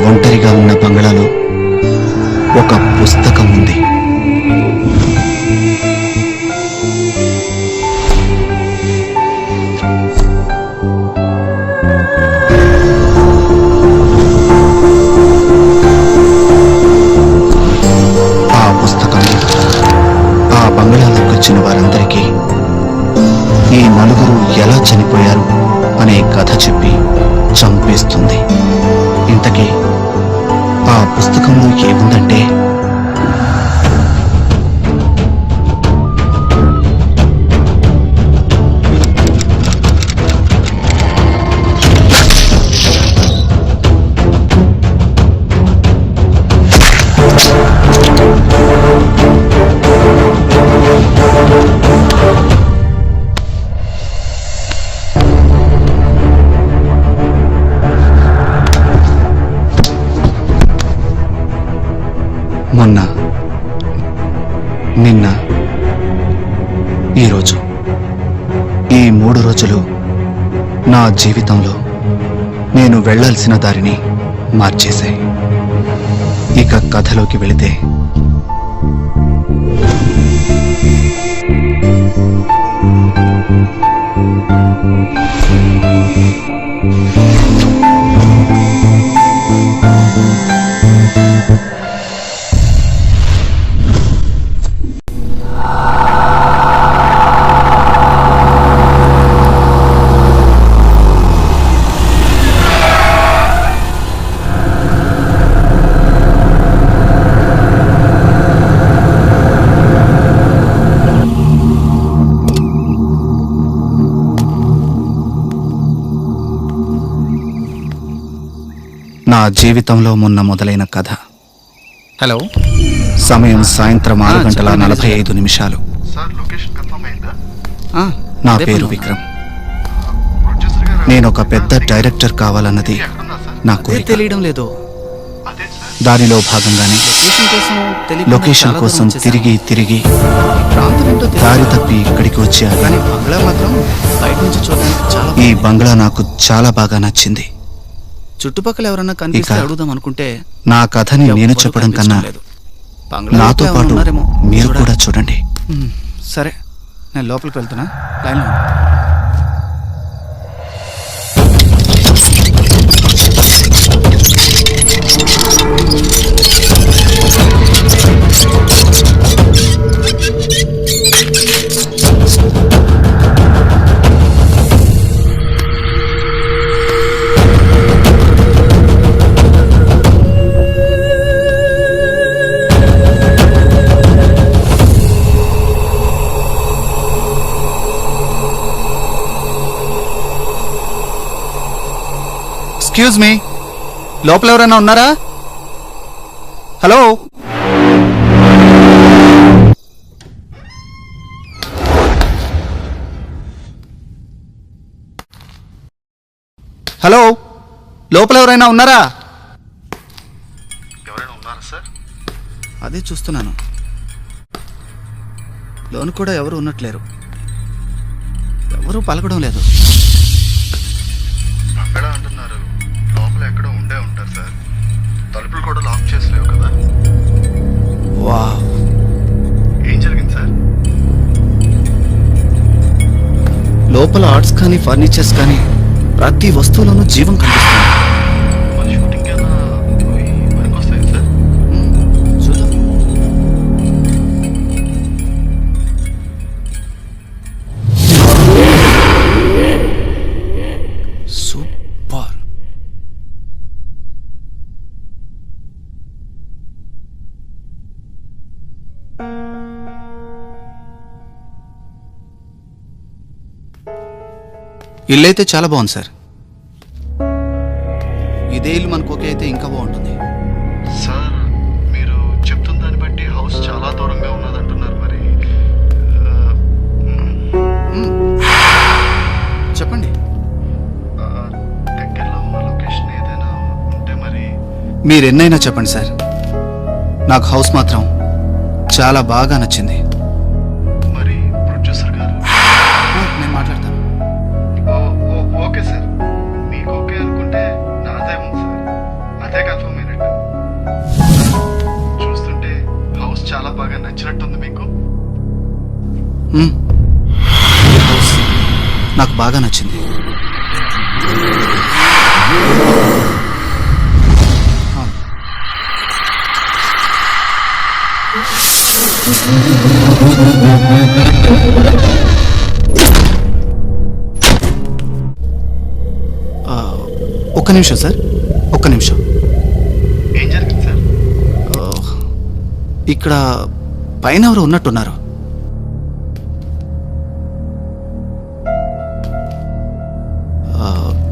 ఒంటరిగా ఉన్న బంగ్లాలో ఒక పుస్తకం ఉంది. ఆ పుస్తకం ఆ బంగ్లాలోకి వచ్చిన వారందరికీ ఈ నలుగురు ఎలా చనిపోయారు అనే కథ చెప్పి చంపేస్తుంది. ఇంతకీ ఆ పుస్తకంలో ఏముందంటే, మొన్న, నిన్న, ఈరోజు, ఈ 3 రోజులు నా జీవితంలో నేను వెళ్ళాల్సిన దారిని మార్చేశాయి. ఇక కథలోకి వెళితే, నా జీవితంలో మొన్న మొదలైన కథ. హలో, సమయం సాయంత్రం 6:45. నా పేరు విక్రమ్. నేను ఒక పెద్ద డైరెక్టర్ కావాలన్నది నా కోరిక. తెలియడం లేదు. దానిలో భాగంగానే లొకేషన్ కోసం తిరిగి దారి తప్పి ఇక్కడికి వచ్చాను. ఈ బంగ్లా నాకు చాలా బాగా నచ్చింది. చుట్టుపక్కల ఎవరన్నా కనిపిస్తే అడుగుదాం అనుకుంటే నా కథని నేను చెప్పడం కన్నా నాతో పాటు మీరు కూడా చూడండి. సరే, నేను లోపలికి వెళ్తున్నా. లైన్లో ఎక్స్క్యూజ్ మీ, లోపల ఎవరైనా ఉన్నారా? హలో, హలో, లోపల ఎవరైనా ఉన్నారా? ఎవరైనా ఉన్నారా సార్? అదే చూస్తున్నాను. లోను కూడా ఎవరు ఉన్నట్లేరు. ఎవరు పలకడం లేదు. అక్కడ అంటున్నారు, లోపల ఎక్కడో ఉండే ఉంటారు సార్. తలుపులు కూడా లాక్ చేసలేవు కదా. వావ్, ఏం జరిగింది సార్? లోపల ఆర్ట్స్ కానీ ఫర్నిచర్స్ కానీ ప్రతి వస్తువులోనూ జీవం కనిపిస్తుంది. మన షూటింగ్ ఏమైనా పనికొస్తాయి సార్? చూద్దాం. సూపర్. ఇల్లు అయితే చాలా బాగుంది సార్. ఇదే ఇల్లు మనకు ఓకే అయితే ఇంకా బాగుంటుంది. సార్, మీరు చెప్తున్న దాన్ని బట్టి హౌస్ చాలా దూరంగా ఉన్నది అంటున్నారు. మరి చెప్పండి. దగ్గరలో ఉన్న లొకేషన్ ఏదైనా ఉంటే మరి. మీరు ఎన్నైనా చెప్పండి సార్, నాకు హౌస్ మాత్రం చాలా బాగా నచ్చింది. మరి ప్రొడ్యూసర్ గారు? నేను మాట్లాడతాను. ఓకే సార్, మీకు ఓకే అనుకుంటే నాదే ఉంది సార్. అదే కన్ఫర్మ్ ఈ హౌస్ నాకు బాగా నచ్చింది. ఒక్క నిమిషం సార్, ఒక్క నిమిషం. ఏం జరిగింది సార్? ఇక్కడ పైన ఎవరు ఉన్నట్టున్నారు.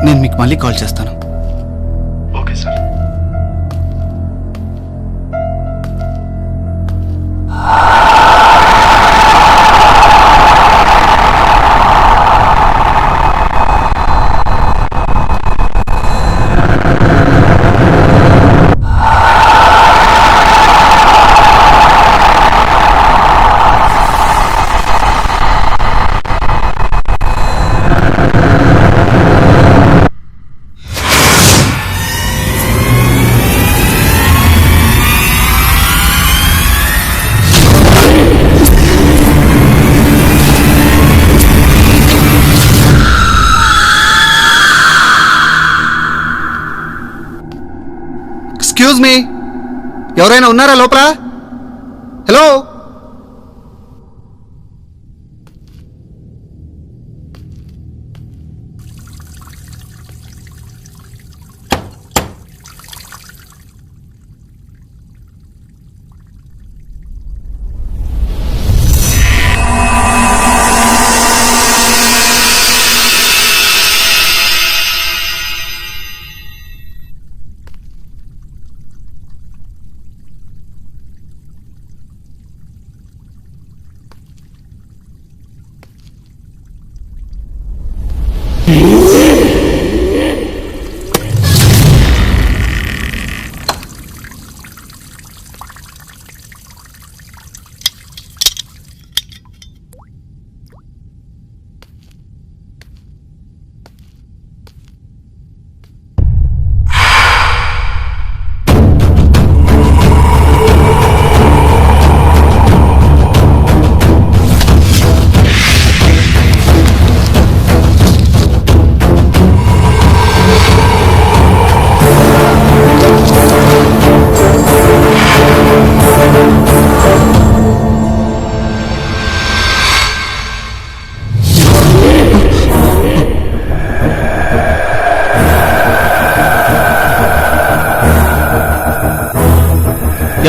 నేను మీకు మళ్ళీ కాల్ చేస్తాను. Okay sir. ఎక్స్క్యూజ్ మీ, ఎవరైనా ఉన్నారా లోపల? హలో.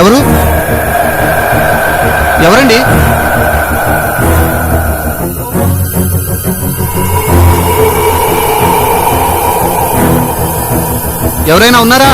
ఎవరు? ఎవరండి? ఎవరైనా ఉన్నారా?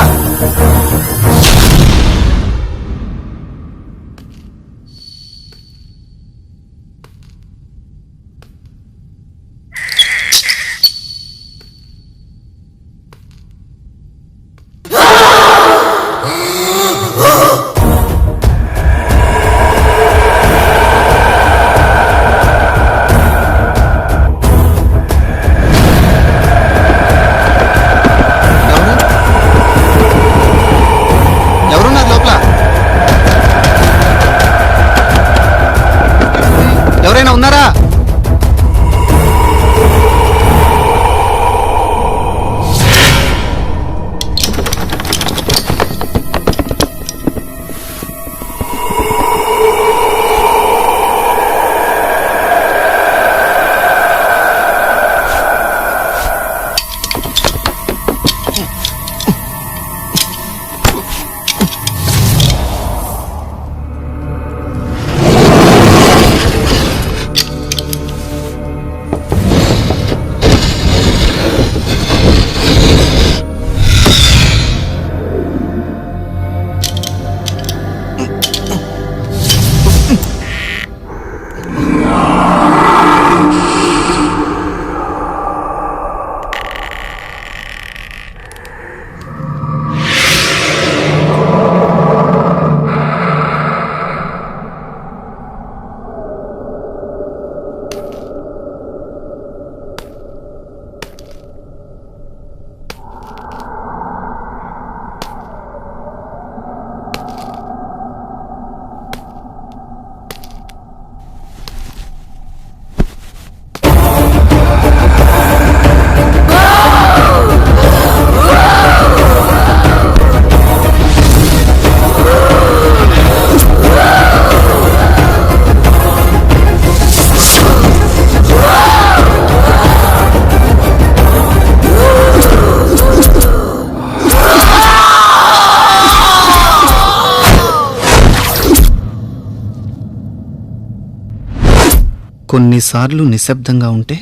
కొన్నిసార్లు నిశ్శబ్దంగా ఉంటే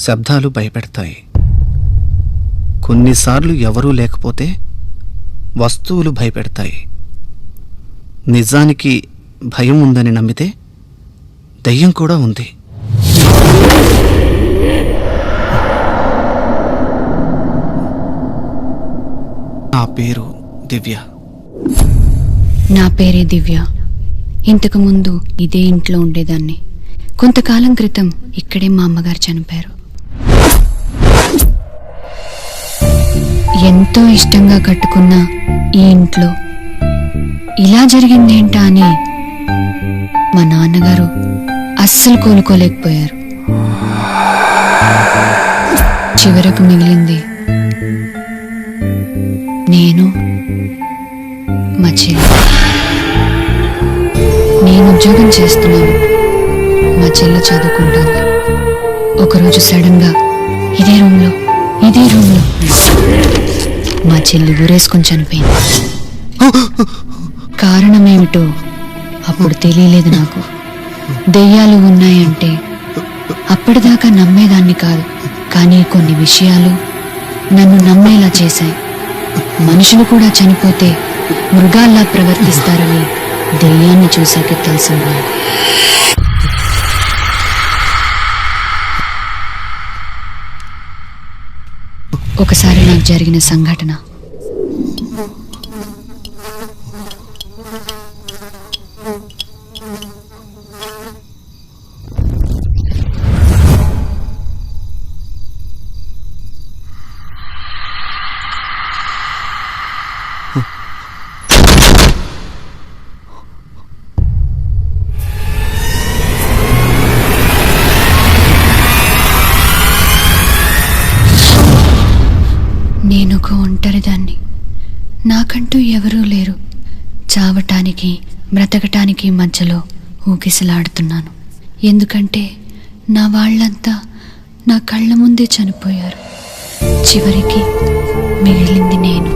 శబ్దాలు భయపెడతాయి. కొన్నిసార్లు ఎవరూ లేకపోతే వస్తువులు భయపెడతాయి. నిజానికి భయం ఉందని నమ్మితే దయ్యం కూడా ఉంది. నా పేరు దివ్య. నా పేరే దివ్య. ఇంతకు ముందు ఇదే ఇంట్లో ఉండేదాన్ని. కొంతకాలం క్రితం ఇక్కడే మా అమ్మగారు చనిపోయారు. ఎంతో ఇష్టంగా కట్టుకున్న ఈ ఇంట్లో ఇలా జరిగిందేంటా అని మా నాన్నగారు అస్సలు కోలుకోలేకపోయారు. చివరకు మిగిలింది నేను, మా చెల్లి. నేను ఉద్యోగం చేస్తున్నాను, మా చెల్లి చదువుకుంటుంది. ఒకరోజు సడన్ గా ఇదే రూమ్లో మా చెల్లి ఊరేసుకొని చనిపోయింది. కారణమేమిటో అప్పుడు తెలియలేదు నాకు. దెయ్యాలు ఉన్నాయంటే అప్పటిదాకా నమ్మేదాన్ని కాదు. కానీ కొన్ని విషయాలు నన్ను నమ్మేలా చేశాయి. మనుషులు కూడా చనిపోతే మృగాల్లా ప్రవర్తిస్తారని దెయ్యాన్ని చూశాక తెలిసింది నాకు. ఒకసారి నాకు జరిగిన సంఘటన. నేనొక ఒంటరిదాన్ని. నాకంటూ ఎవరూ లేరు. చావటానికి బ్రతకటానికి మధ్యలో ఊగిసలాడుతున్నాను. ఎందుకంటే నా వాళ్ళంతా నా కళ్ళ ముందే చనిపోయారు. చివరికి మిగిలింది నేను.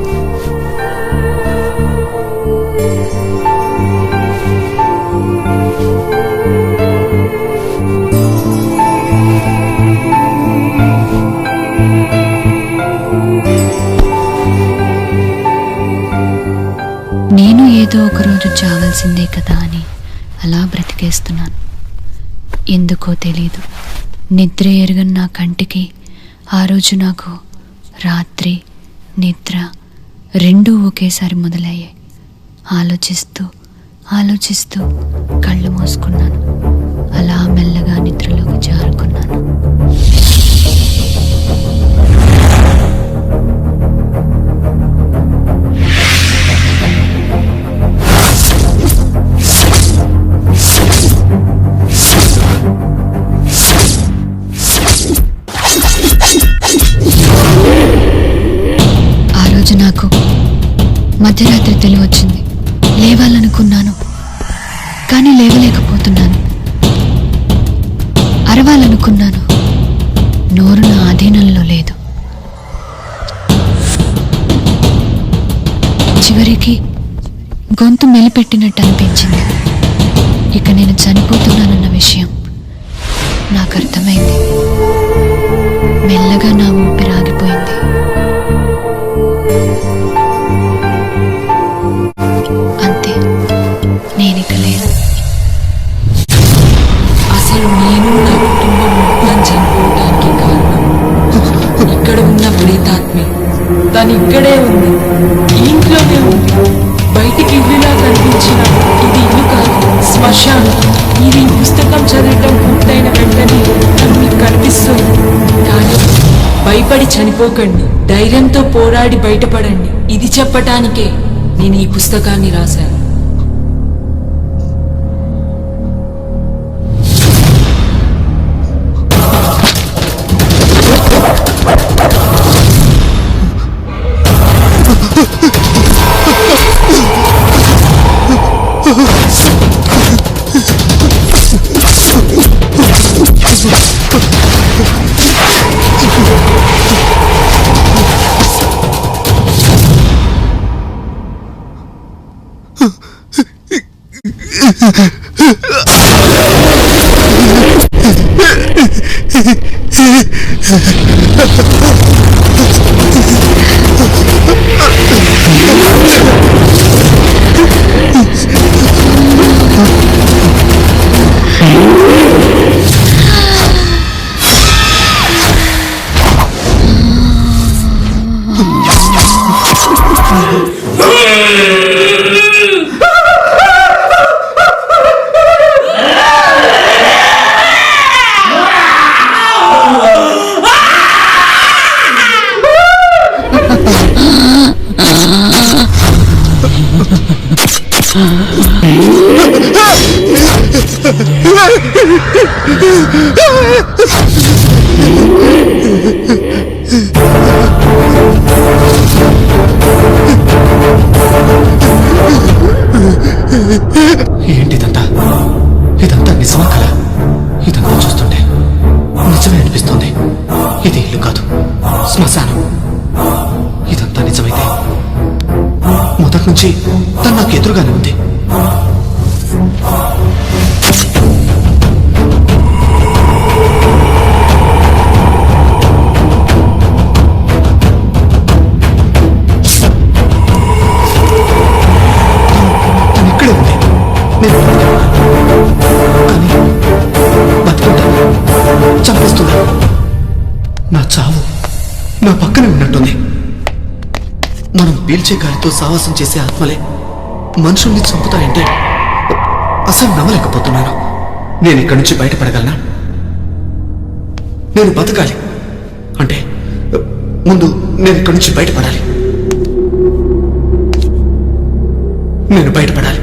నేను ఏదో ఒకరోజు చావాల్సిందే కదా అని అలా బ్రతికేస్తున్నాను. ఎందుకో తెలీదు, నిద్ర ఎరుగని నా కంటికి ఆ రోజు నాకు రాత్రి నిద్ర రెండూ ఒకేసారి మొదలయ్యాయి. ఆలోచిస్తూ కళ్ళు మూసుకున్నాను. అలా మెల్లగా నిద్రలోకి జారుకున్నాను. నాకు మధ్యరాత్రి తెలివొచ్చింది. లేవాలనుకున్నాను, కానీ లేవలేకపోతున్నాను. అరవాలనుకున్నాను, నోరు నా ఆధీనంలో లేదు. చివరికి గొంతు మెలిపెట్టినట్టు అనిపించింది. ఇక నేను చనిపోతున్నానన్న విషయం నాకు అర్థమైంది. మెల్లగా నా ఊపిరి ఆగిపోయింది. అంతే, నేనిక లేను. అసలు నేను నా కుటుంబం మొత్తం చనిపోవడానికి కారణం ఇక్కడ ఉన్న ప్రేతాత్మే. తను ఇక్కడే ఉంది, ఈ ఇంట్లోనే ఉంది. బయటికి ఇల్లులా కనిపించిన ఇది ఇల్లు కాదు, శ్మశానం. ఇది ఈ పుస్తకం చదవటం పూర్తయిన వెంటనే తను మీకు కనిపిస్తుంది. కానీ భయపడి చనిపోకండి, ధైర్యంతో పోరాడి బయటపడండి. ఇది చెప్పటానికే నేను ఈ పుస్తకాన్ని రాశాను. ఏంటిదంతా? ఇదంతా నిజమా కల? ఇదంతా చూస్తుంటే నిజమే అనిపిస్తుంది. ఇది ఇల్లు కాదు, శ్మశానం. ఇదంతా నిజమైతే మొదటి నుంచి తను నాకు ఎదురుగానే ఉంది. తను ఇక్కడే ఉంది. నేను కానీ బతుకుంటాను, చంపేస్తున్నా. నా చావు నా పక్కనే ఉన్నట్టుంది. మనం పీల్చే గాలితో సావాసం చేసే ఆత్మలే మనుషుల్ని చంపుతాయంటే అసలు నమ్మలేకపోతున్నాను. నేను ఇక్కడి నుంచి బయటపడగలనా? నేను బతకాలి అంటే ముందు నేను ఇక్కడి నుంచి బయటపడాలి. నేను బయటపడాలి.